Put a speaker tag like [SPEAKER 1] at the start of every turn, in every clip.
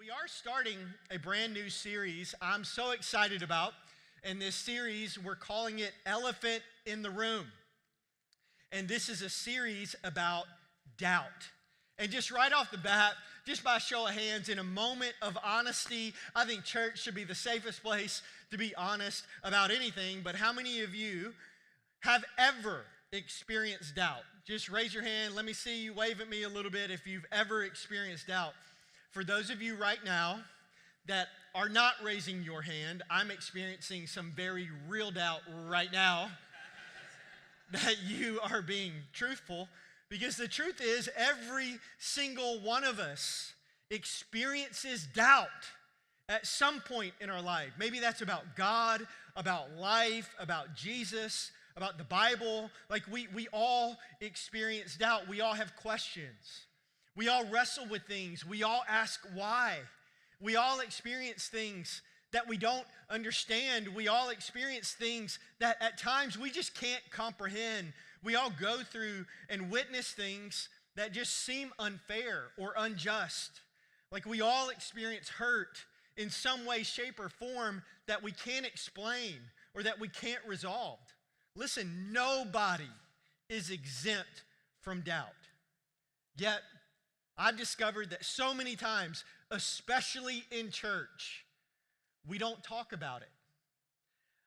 [SPEAKER 1] We are starting a brand new series I'm so excited about. And this series, we're calling it Elephant in the Room. And this is a series about doubt. And just right off the bat, just by show of hands, in a moment of honesty, I think church should be the safest place to be honest about anything. But how many of you have ever experienced doubt? Just raise your hand. Let me see you. Wave at me a little bit if you've ever experienced doubt. For those of you right now that are not raising your hand, I'm experiencing some very real doubt right now that you are being truthful. Because the truth is, every single one of us experiences doubt at some point in our life. Maybe that's about God, about life, about Jesus, about the Bible. Like we all experience doubt. We all have questions. We all wrestle with things. We all ask why. We all experience things that we don't understand. We all experience things that at times we just can't comprehend. We all go through and witness things that just seem unfair or unjust. Like we all experience hurt in some way, shape, or form that we can't explain or that we can't resolve. Listen, nobody is exempt from doubt. Yet, I've discovered that so many times, especially in church, we don't talk about it.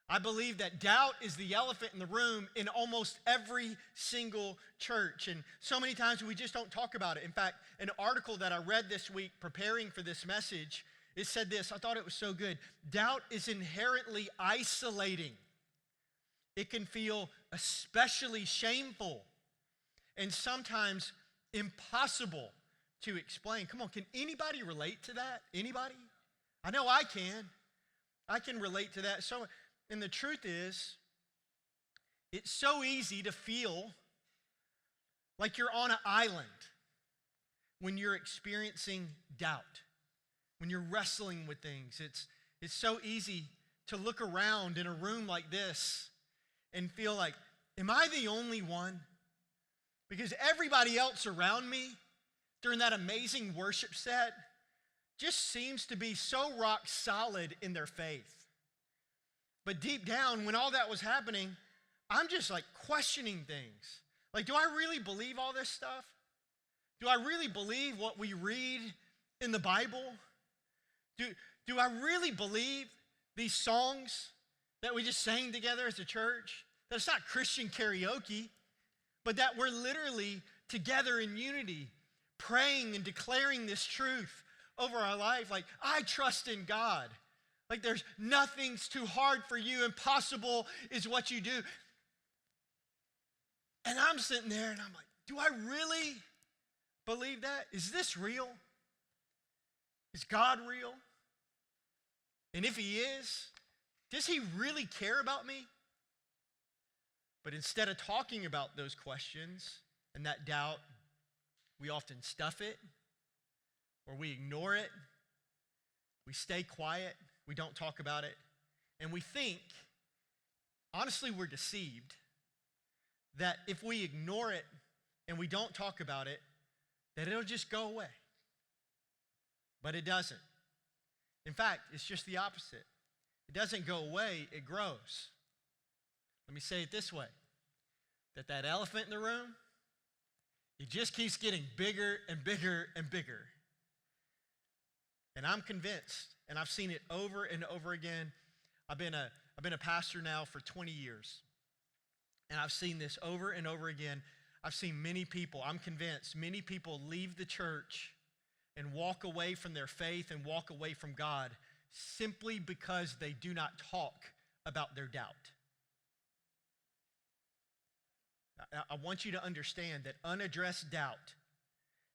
[SPEAKER 1] I believe that doubt is the elephant in the room in almost every single church. And so many times we just don't talk about it. In fact, an article that I read this week preparing for this message, it said this. I thought it was so good. Doubt is inherently isolating. It can feel especially shameful and sometimes impossible to explain. Come on, can anybody relate to that? Anybody? I know I can. I can relate to that. And the truth is, it's so easy to feel like you're on an island when you're experiencing doubt, when you're wrestling with things. It's so easy to look around in a room like this and feel like, am I the only one? Because everybody else around me during that amazing worship set just seems to be so rock solid in their faith. But deep down, when all that was happening, I'm just like questioning things. Like, do I really believe all this stuff? Do I really believe what we read in the Bible? Do I really believe these songs that we just sang together as a church? That it's not Christian karaoke, but that we're literally together in unity, praying and declaring this truth over our life. Like, I trust in God. Like, there's nothing's too hard for you. Impossible is what you do. And I'm sitting there and I'm like, do I really believe that? Is this real? Is God real? And if he is, does he really care about me? But instead of talking about those questions and that doubt, we often stuff it, or we ignore it, we stay quiet, we don't talk about it, and we think, honestly, we're deceived, that if we ignore it and we don't talk about it, that it'll just go away. But it doesn't. In fact, it's just the opposite. It doesn't go away, it grows. Let me say it this way, that elephant in the room, it just keeps getting bigger and bigger and bigger. And I'm convinced, and I've seen it over and over again. I've been a pastor now for 20 years. And I've seen this over and over again. I've seen many people, I'm convinced, many people leave the church and walk away from their faith and walk away from God simply because they do not talk about their doubt. I want you to understand that unaddressed doubt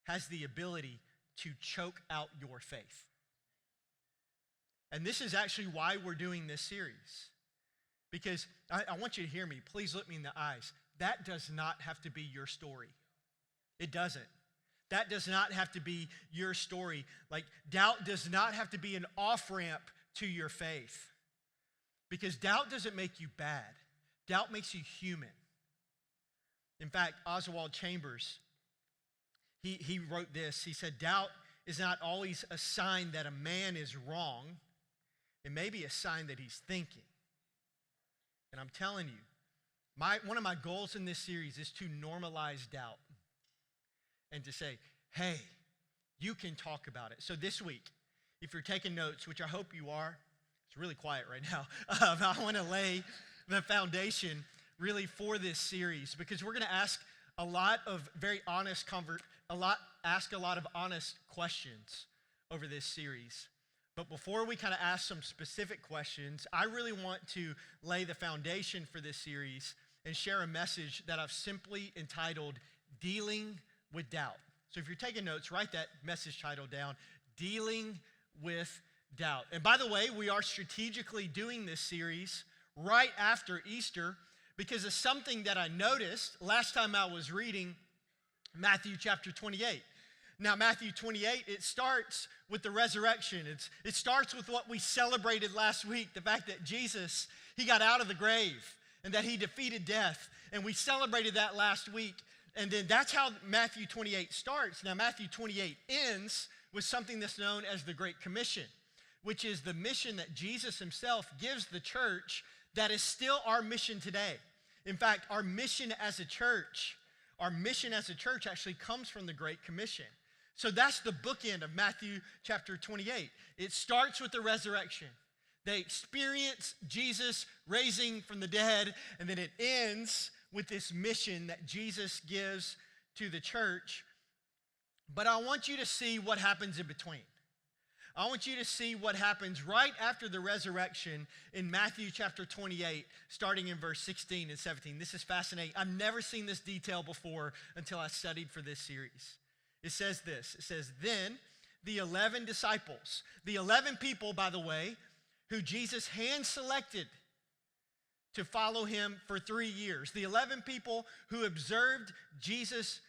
[SPEAKER 1] has the ability to choke out your faith. And this is actually why we're doing this series. Because I want you to hear me. Please look me in the eyes. That does not have to be your story. It doesn't. That does not have to be your story. Like, doubt does not have to be an off-ramp to your faith. Because doubt doesn't make you bad. Doubt makes you human. In fact, Oswald Chambers, he wrote this. He said, doubt is not always a sign that a man is wrong. It may be a sign that he's thinking. And I'm telling you, one of my goals in this series is to normalize doubt and to say, hey, you can talk about it. So this week, if you're taking notes, which I hope you are, it's really quiet right now. I want to lay the foundation really for this series because we're going to ask a lot of very honest a lot of honest questions over this series. But before we kind of ask some specific questions, I really want to lay the foundation for this series and share a message that I've simply entitled Dealing with Doubt. So if you're taking notes, write that message title down, Dealing with Doubt. And by the way, we are strategically doing this series right after Easter because of something that I noticed last time I was reading Matthew chapter 28. Now, Matthew 28, it starts with the resurrection. It starts with what we celebrated last week, the fact that Jesus, he got out of the grave and that he defeated death. And we celebrated that last week. And then that's how Matthew 28 starts. Now, Matthew 28 ends with something that's known as the Great Commission, which is the mission that Jesus himself gives the church that is still our mission today. In fact, our mission as a church actually comes from the Great Commission. So that's the bookend of Matthew chapter 28. It starts with the resurrection. They experience Jesus raising from the dead, and then it ends with this mission that Jesus gives to the church. But I want you to see what happens in between. I want you to see what happens right after the resurrection in Matthew chapter 28, starting in verse 16 and 17. This is fascinating. I've never seen this detail before until I studied for this series. It says this. It says, then the 11 disciples, the 11 people, by the way, who Jesus hand-selected to follow him for 3 years. The 11 people who observed Jesus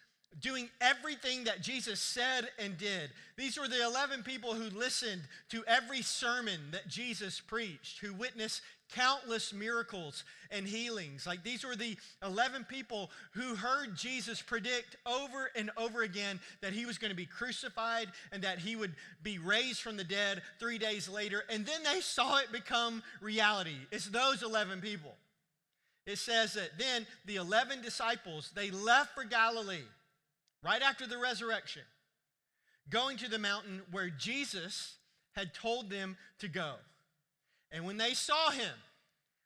[SPEAKER 1] doing everything that Jesus said and did. These were the 11 people who listened to every sermon that Jesus preached, who witnessed countless miracles and healings. Like these were the 11 people who heard Jesus predict over and over again that he was going to be crucified and that he would be raised from the dead 3 days later. And then they saw it become reality. It's those 11 people. It says that then the 11 disciples, they left for Galilee right after the resurrection, going to the mountain where Jesus had told them to go. And when they saw him,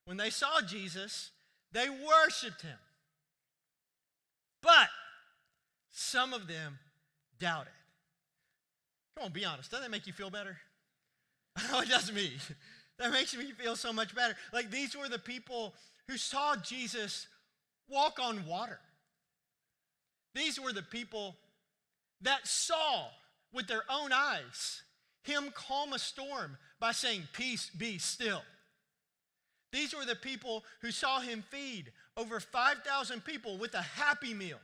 [SPEAKER 1] when they saw Jesus, they worshiped him. But some of them doubted. Come on, be honest. Doesn't that make you feel better? Oh, it does me. That makes me feel so much better. Like these were the people who saw Jesus walk on water. These were the people that saw with their own eyes him calm a storm by saying, peace, be still. These were the people who saw him feed over 5,000 people with a happy meal.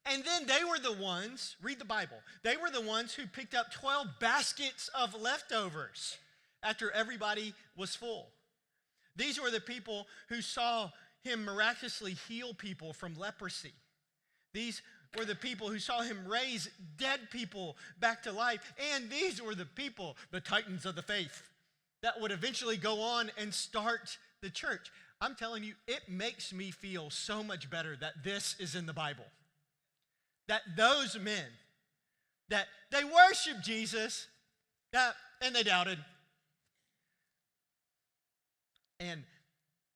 [SPEAKER 1] And then they were the ones, read the Bible, they were the ones who picked up 12 baskets of leftovers after everybody was full. These were the people who saw him miraculously heal people from leprosy. These were the people who saw him raise dead people back to life. And these were the people, the titans of the faith, that would eventually go on and start the church. I'm telling you, it makes me feel so much better that this is in the Bible. That those men, that they worshiped Jesus, and they doubted. And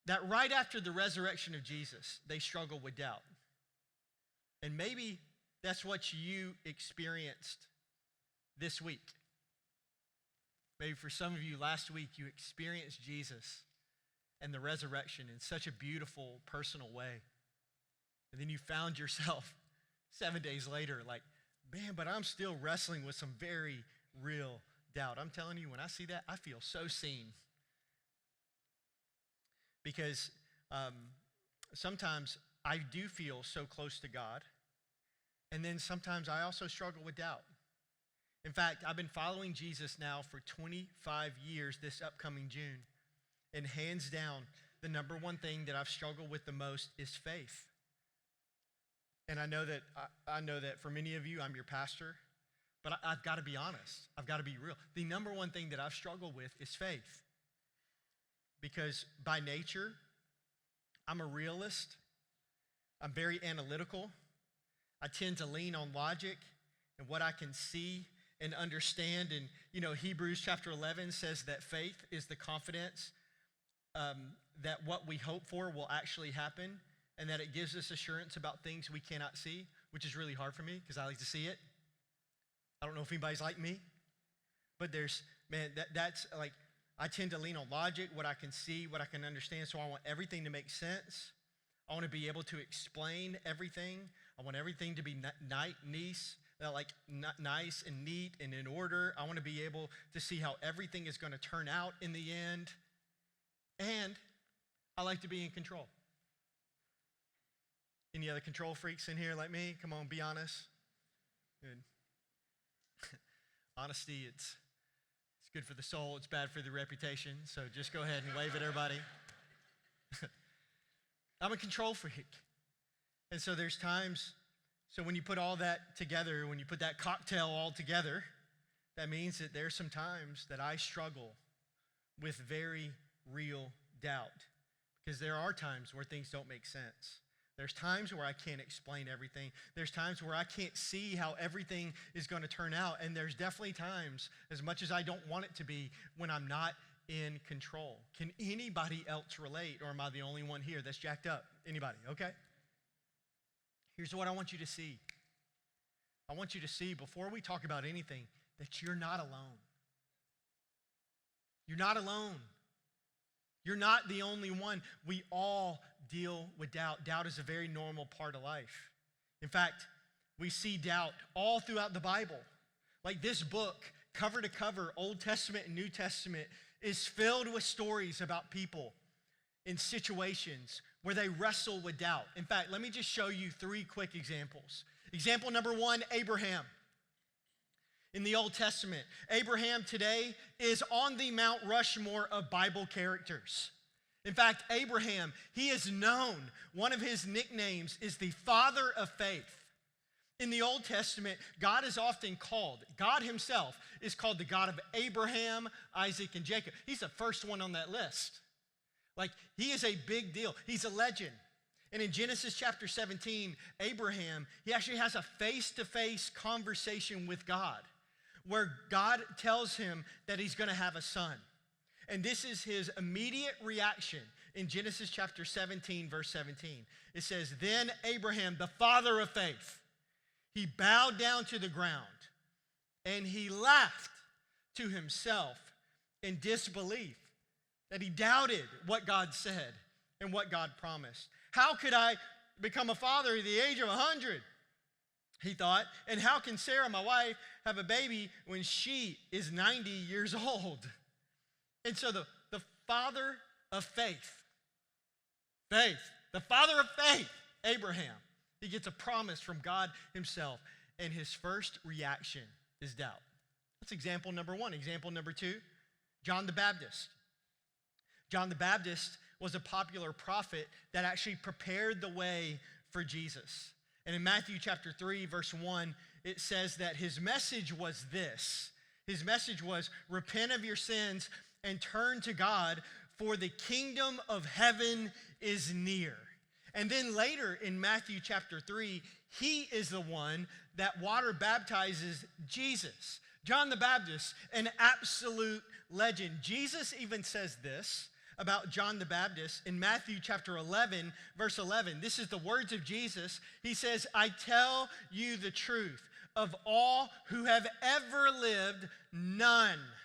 [SPEAKER 1] that right after the resurrection of Jesus, they struggled with doubt. And maybe that's what you experienced this week. Maybe for some of you last week, you experienced Jesus and the resurrection in such a beautiful, personal way. And then you found yourself 7 days later like, man, but I'm still wrestling with some very real doubt. I'm telling you, when I see that, I feel so seen. Because sometimes I do feel so close to God, and then sometimes I also struggle with doubt. In fact, I've been following Jesus now for 25 years this upcoming June, and hands down, the number one thing that I've struggled with the most is faith. And I know that for many of you, I'm your pastor. But I've got to be honest. I've got to be real. The number one thing that I've struggled with is faith. Because by nature, I'm a realist. I'm very analytical. I tend to lean on logic and what I can see and understand. And, Hebrews chapter 11 says that faith is the confidence that what we hope for will actually happen, and that it gives us assurance about things we cannot see, which is really hard for me because I like to see it. I don't know if anybody's like me, but that's like, I tend to lean on logic, what I can see, what I can understand, so I want everything to make sense. I want to be able to explain everything. I want everything to be nice and neat and in order. I want to be able to see how everything is going to turn out in the end. And I like to be in control. Any other control freaks in here like me? Come on, be honest. Good. Honesty, it's good for the soul. It's bad for the reputation. So just go ahead and wave at everybody. I'm a control freak. And so there's times, so when you put all that together, when you put that cocktail all together, that means that there's some times that I struggle with very real doubt. Because there are times where things don't make sense. There's times where I can't explain everything. There's times where I can't see how everything is going to turn out. And there's definitely times, as much as I don't want it to be, when I'm not in control. Can anybody else relate, or am I the only one here that's jacked up? Anybody, okay? Here's what I want you to see. I want you to see, before we talk about anything, that you're not alone. You're not alone. You're not the only one. We all deal with doubt. Doubt is a very normal part of life. In fact, we see doubt all throughout the Bible. Like this book, cover to cover, Old Testament and New Testament, is filled with stories about people in situations where they wrestle with doubt. In fact, let me just show you 3 quick examples. Example number 1, Abraham. In the Old Testament, Abraham today is on the Mount Rushmore of Bible characters. In fact, Abraham, he is known, one of his nicknames is the father of faith. In the Old Testament, God himself is called the God of Abraham, Isaac, and Jacob. He's the first one on that list. Like, he is a big deal. He's a legend. And in Genesis chapter 17, Abraham, he actually has a face-to-face conversation with God, where God tells him that he's going to have a son. And this is his immediate reaction in Genesis chapter 17, verse 17. It says, "Then Abraham, the father of faith, he bowed down to the ground, and he laughed to himself in disbelief," that he doubted what God said and what God promised. "How could I become a father at the age of 100? He thought, "and how can Sarah, my wife, have a baby when she is 90 years old?" And so the father of faith, the father of faith, Abraham, he gets a promise from God himself, and his first reaction is doubt. That's example number 1. Example number 2, John the Baptist. John the Baptist was a popular prophet that actually prepared the way for Jesus. And in Matthew chapter 3, verse 1, it says that his message was this. His message was, "Repent of your sins and turn to God, for the kingdom of heaven is near." And then later in Matthew chapter 3, he is the one that water baptizes Jesus. John the Baptist, an absolute legend. Jesus even says this about John the Baptist in Matthew chapter 11, verse 11. This is the words of Jesus. He says, "I tell you the truth, of all who have ever lived, none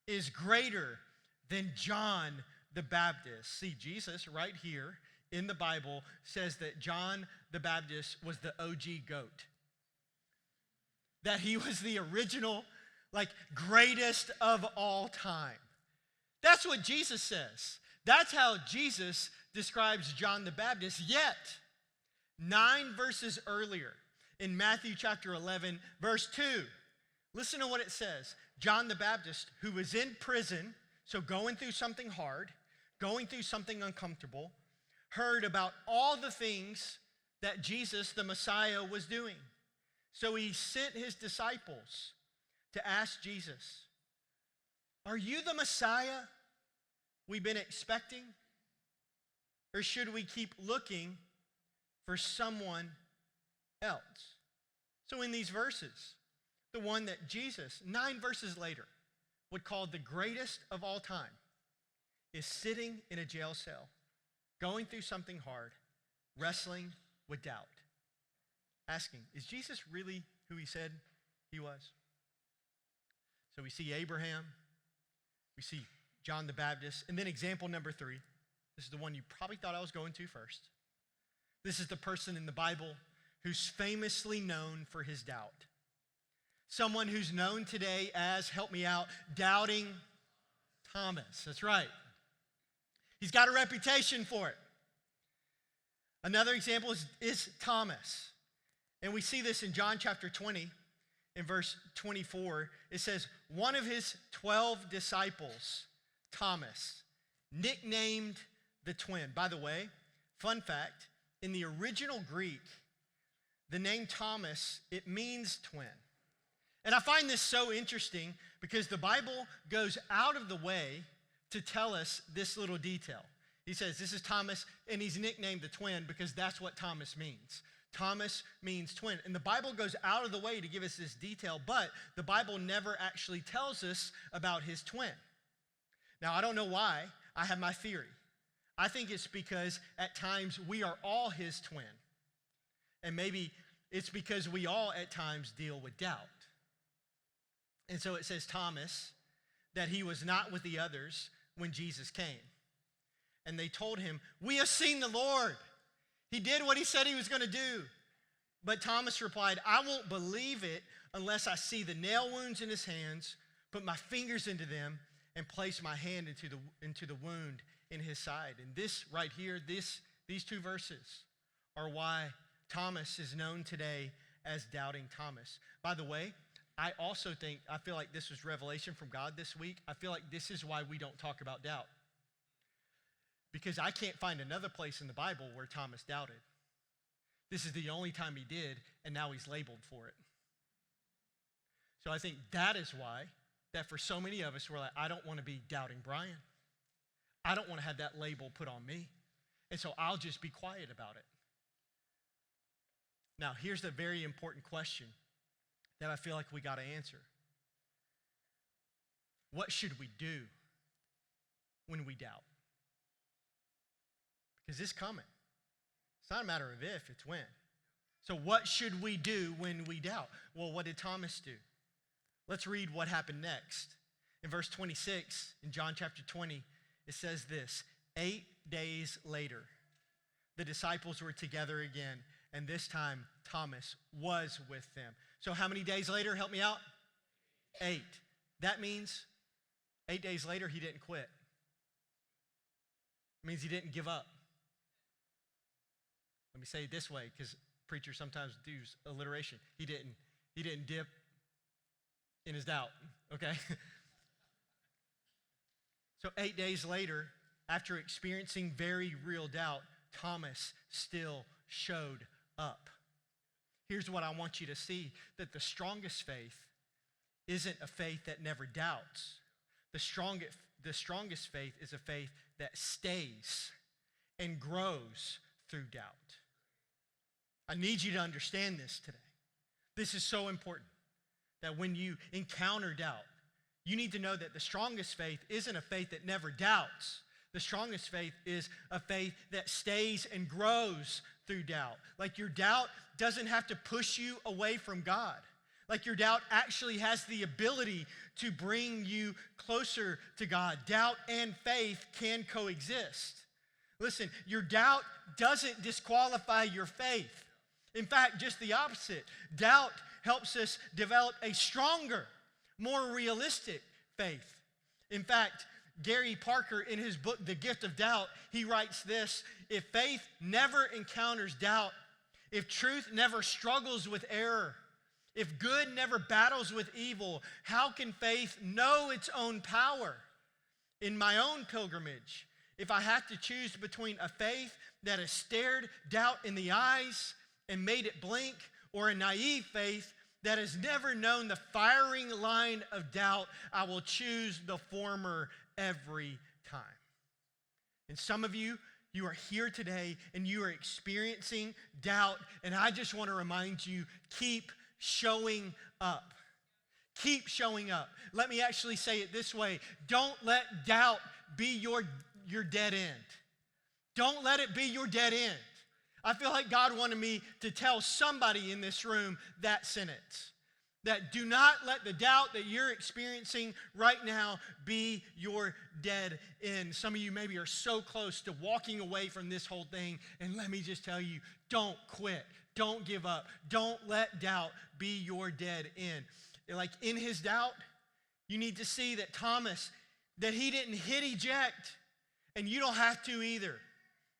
[SPEAKER 1] is greater than John the Baptist." See, Jesus right here in the Bible says that John the Baptist was the OG goat. That he was the original, greatest of all time. That's what Jesus says. That's how Jesus describes John the Baptist. Yet, 9 verses earlier in Matthew chapter 11, verse 2, listen to what it says. John the Baptist, who was in prison, so going through something hard, going through something uncomfortable, heard about all the things that Jesus, the Messiah, was doing. So he sent his disciples to ask Jesus, "Are you the Messiah we've been expecting? Or should we keep looking for someone else?" So in these verses, the one that Jesus, 9 verses later, would call the greatest of all time, is sitting in a jail cell, going through something hard, wrestling with doubt, asking, is Jesus really who he said he was? So we see Abraham, we see John the Baptist, and then example number 3. This is the one you probably thought I was going to first. This is the person in the Bible who's famously known for his doubt. Someone who's known today as, help me out, Doubting Thomas. That's right. He's got a reputation for it. Another example is Thomas. And we see this in John chapter 20, in verse 24. It says, one of his 12 disciples, Thomas, nicknamed the twin. By the way, fun fact, in the original Greek, the name Thomas, it means twin. And I find this so interesting because the Bible goes out of the way to tell us this little detail. He says, this is Thomas, and he's nicknamed the twin because that's what Thomas means. Thomas means twin. And the Bible goes out of the way to give us this detail, but the Bible never actually tells us about his twin. Now, I don't know why. I have my theory. I think it's because at times we are all his twin. And maybe it's because we all at times deal with doubt. And so it says Thomas, that he was not with the others when Jesus came. And they told him, "We have seen the Lord." He did what he said he was going to do. But Thomas replied, "I won't believe it unless I see the nail wounds in his hands, put my fingers into them, and place my hand into the wound in his side." And this right here, these 2 verses are why Thomas is known today as Doubting Thomas. By the way, I feel like this was revelation from God this week. I feel like this is why we don't talk about doubt. Because I can't find another place in the Bible where Thomas doubted. This is the only time he did, and now he's labeled for it. So I think that is why, that for so many of us, we're like, I don't want to be Doubting Brian. I don't want to have that label put on me. And so I'll just be quiet about it. Now, here's the very important question that I feel like we got to answer. What should we do when we doubt? Because it's coming. It's not a matter of if, it's when. So what should we do when we doubt? Well, what did Thomas do? Let's read what happened next. In verse 26, in John chapter 20, it says this: 8 days later, the disciples were together again, and this time Thomas was with them. So how many days later? Help me out. 8. That means 8 days later, he didn't quit. It means he didn't give up. Let me say it this way, because preachers sometimes do alliteration. He didn't dip in his doubt, okay? So 8 days later, after experiencing very real doubt, Thomas still showed up. Here's what I want you to see, that the strongest faith isn't a faith that never doubts. The strongest faith is a faith that stays and grows through doubt. I need you to understand this today. This is so important, that when you encounter doubt, you need to know that the strongest faith isn't a faith that never doubts. The strongest faith is a faith that stays and grows through doubt. Like your doubt doesn't have to push you away from God. Like your doubt actually has the ability to bring you closer to God. Doubt and faith can coexist. Listen, your doubt doesn't disqualify your faith. In fact, just the opposite. Doubt helps us develop a stronger, more realistic faith. In fact, Gary Parker, in his book, The Gift of Doubt, he writes this: if faith never encounters doubt, if truth never struggles with error, if good never battles with evil, how can faith know its own power? In my own pilgrimage, if I have to choose between a faith that has stared doubt in the eyes and made it blink, or a naive faith that has never known the firing line of doubt, I will choose the former every time. And some of you, you are here today and you are experiencing doubt, and I just want to remind you, keep showing up. Keep showing up. Let me actually say it this way. Don't let doubt be your dead end. Don't let it be your dead end. I feel like God wanted me to tell somebody in this room that sentence. That do not let the doubt that you're experiencing right now be your dead end. Some of you maybe are so close to walking away from this whole thing. And let me just tell you, don't quit. Don't give up. Don't let doubt be your dead end. Like in his doubt, you need to see that Thomas, that he didn't hit eject. And you don't have to either.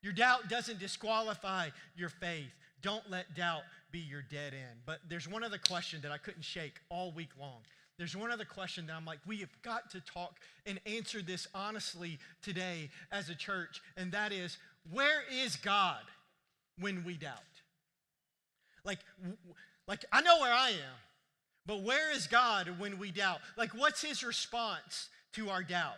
[SPEAKER 1] Your doubt doesn't disqualify your faith. Don't let doubt be your dead end. But there's one other question that I couldn't shake all week long. There's one other question that I'm like, we have got to talk and answer this honestly today as a church, and that is, where is God when we doubt? Like I know where I am, but where is God when we doubt? Like, what's his response to our doubt?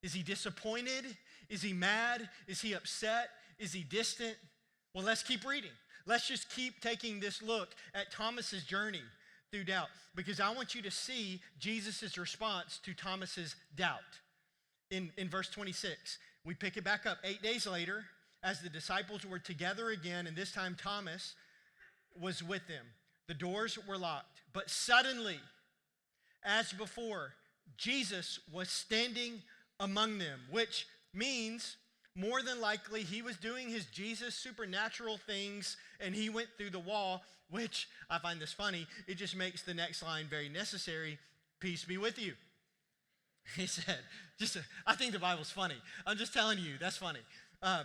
[SPEAKER 1] Is he disappointed? Is he mad? Is he upset? Is he distant? Well, let's keep reading. Let's just keep taking this look at Thomas's journey through doubt, because I want you to see Jesus' response to Thomas's doubt. In verse 26, we pick it back up. 8 days later, as the disciples were together again, and this time Thomas was with them, the doors were locked. But suddenly, as before, Jesus was standing among them, which means more than likely he was doing his Jesus supernatural things and he went through the wall, which I find this funny. It just makes the next line very necessary. Peace be with you. He said, I think the Bible's funny. I'm just telling you, that's funny. All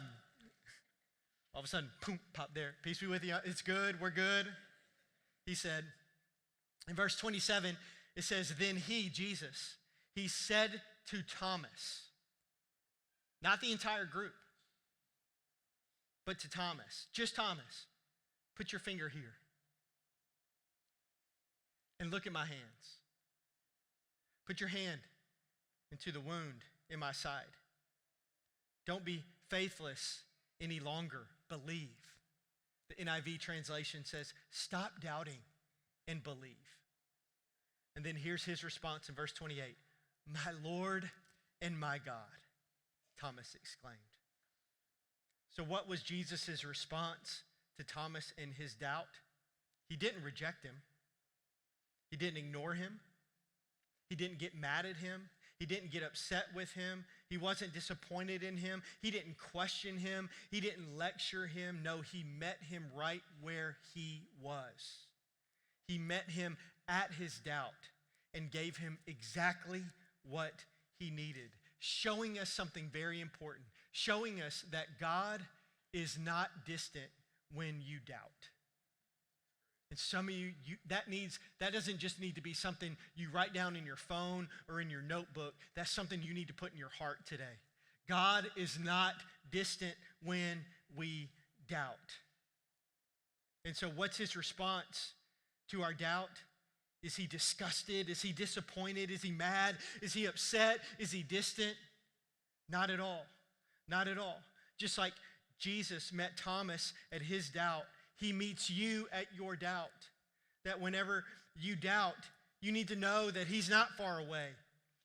[SPEAKER 1] of a sudden, boom, pop there. Peace be with you. It's good. We're good. He said, in verse 27, it says, then he, Jesus, he said to Thomas, not the entire group, but to Thomas, just Thomas, put your finger here and look at my hands. Put your hand into the wound in my side. Don't be faithless any longer. Believe. The NIV translation says, stop doubting and believe. And then here's his response in verse 28. My Lord and my God, Thomas exclaimed. So what was Jesus' response to Thomas in his doubt? He didn't reject him. He didn't ignore him. He didn't get mad at him. He didn't get upset with him. He wasn't disappointed in him. He didn't question him. He didn't lecture him. No, he met him right where he was. He met him at his doubt and gave him exactly what he needed, showing us something very important, showing us that God is not distant when you doubt. And some of you, that doesn't just need to be something you write down in your phone or in your notebook. That's something you need to put in your heart today. God is not distant when we doubt. And so what's his response to our doubt? Is he disgusted? Is he disappointed? Is he mad? Is he upset? Is he distant? Not at all. Not at all. Just like Jesus met Thomas at his doubt, he meets you at your doubt. That whenever you doubt, you need to know that he's not far away.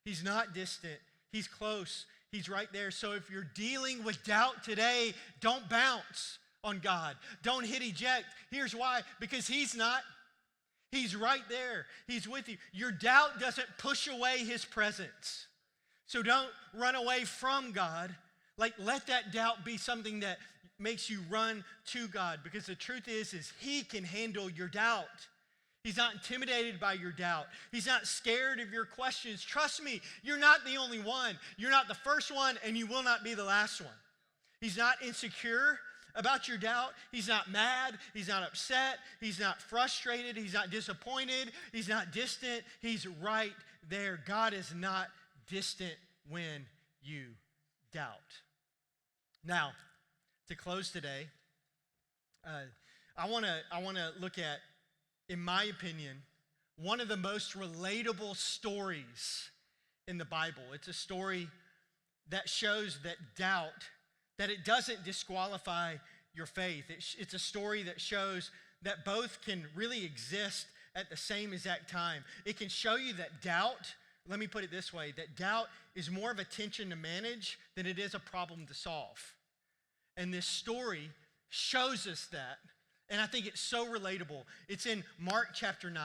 [SPEAKER 1] He's not distant. He's close. He's right there. So if you're dealing with doubt today, don't bounce on God. Don't hit eject. Here's why. Because he's not. He's right there. He's with you. Your doubt doesn't push away his presence. So don't run away from God. Let that doubt be something that makes you run to God, because the truth is he can handle your doubt. He's not intimidated by your doubt. He's not scared of your questions. Trust me, you're not the only one. You're not the first one, and you will not be the last one. He's not insecure about your doubt. He's not mad. He's not upset. He's not frustrated. He's not disappointed. He's not distant. He's right there. God is not distant when you doubt. Now, to close today, I want to look at in my opinion, one of the most relatable stories in the Bible. It's a story that shows that doubt, that it doesn't disqualify your faith. It's a story that shows that both can really exist at the same exact time. It can show you that doubt, let me put it this way, that doubt is more of a tension to manage than it is a problem to solve. And this story shows us that, and I think it's so relatable. It's in Mark chapter 9.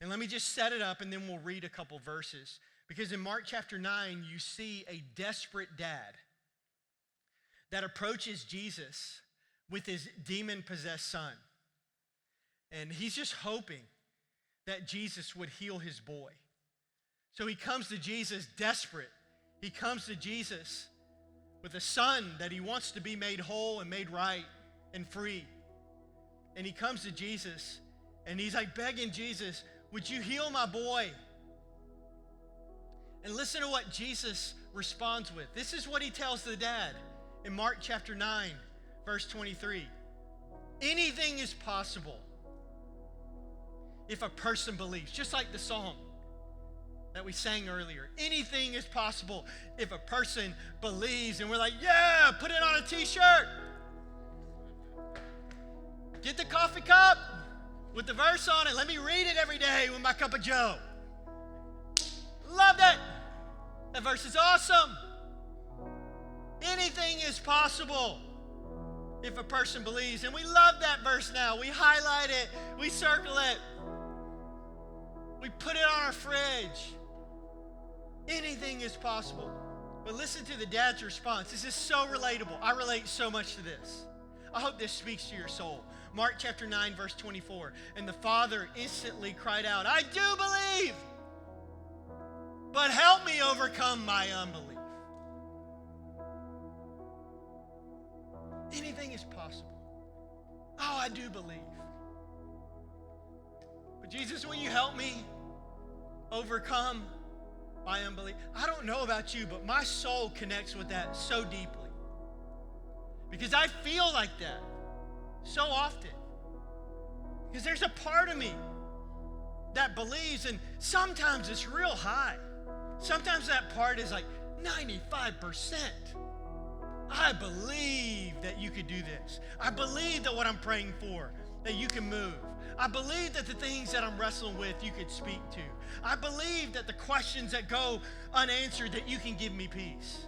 [SPEAKER 1] And let me just set it up, and then we'll read a couple verses. Because in Mark chapter 9, you see a desperate dad that approaches Jesus with his demon-possessed son. And he's just hoping that Jesus would heal his boy. So he comes to Jesus desperate. He comes to Jesus with a son that he wants to be made whole and made right and free. And he comes to Jesus, and he's like begging Jesus, would you heal my boy? And listen to what Jesus responds with. This is what he tells the dad in Mark chapter 9, verse 23. Anything is possible if a person believes, just like the song that we sang earlier. Anything is possible if a person believes. And we're like, yeah, put it on a t-shirt. Get the coffee cup with the verse on it. Let me read it every day with my cup of joe. Loved it. That verse is awesome. Anything is possible if a person believes. And we love that verse now. We highlight it. We circle it. We put it on our fridge. Anything is possible. But listen to the dad's response. This is so relatable. I relate so much to this. I hope this speaks to your soul. Mark chapter 9, verse 24. And the father instantly cried out, I do believe, but help me overcome my unbelief. Anything is possible. Oh, I do believe. But Jesus, will you help me overcome my unbelief? I don't know about you, but my soul connects with that so deeply. Because I feel like that so often. Because there's a part of me that believes, and sometimes it's real high. Sometimes that part is like 95%. I believe that you could do this. I believe that what I'm praying for, that you can move. I believe that the things that I'm wrestling with, you could speak to. I believe that the questions that go unanswered, that you can give me peace.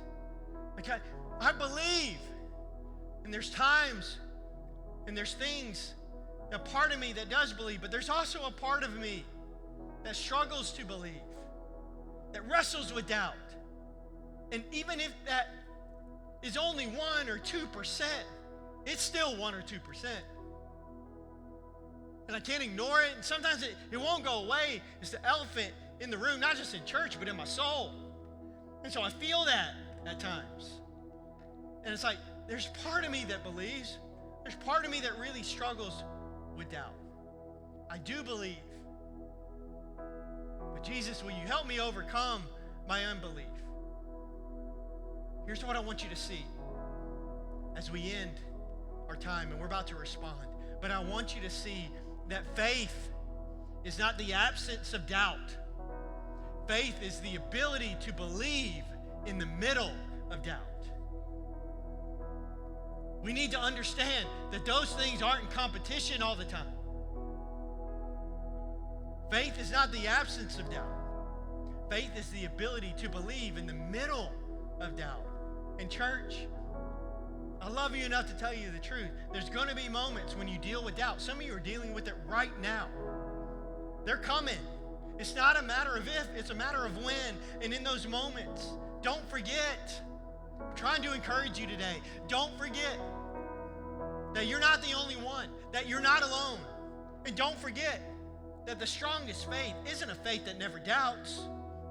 [SPEAKER 1] Okay? I believe. And there's times and there's things, a part of me that does believe, but there's also a part of me that struggles to believe, that wrestles with doubt. And even if that is only 1 or 2%, it's still 1 or 2%. And I can't ignore it. And sometimes it won't go away. It's the elephant in the room, not just in church, but in my soul. And so I feel that at times. And it's like, there's part of me that believes. There's part of me that really struggles with doubt. I do believe. But Jesus, will you help me overcome my unbelief? Here's what I want you to see as we end our time, and we're about to respond. But I want you to see that faith is not the absence of doubt. Faith is the ability to believe in the middle of doubt. We need to understand that those things aren't in competition all the time. Faith is not the absence of doubt. Faith is the ability to believe in the middle of doubt. And church, I love you enough to tell you the truth. There's going to be moments when you deal with doubt. Some of you are dealing with it right now. They're coming. It's not a matter of if, it's a matter of when. And in those moments, don't forget. I'm trying to encourage you today. Don't forget that you're not the only one, that you're not alone. And don't forget that the strongest faith isn't a faith that never doubts.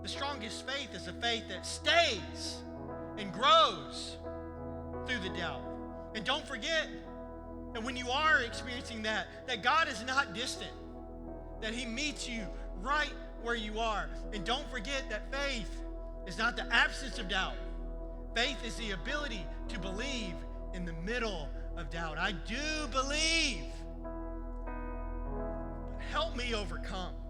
[SPEAKER 1] The strongest faith is a faith that stays and grows through the doubt. And don't forget that when you are experiencing that God is not distant, that he meets you right where you are. And don't forget that faith is not the absence of doubt. Faith is the ability to believe in the middle of doubt. I do believe, but help me overcome.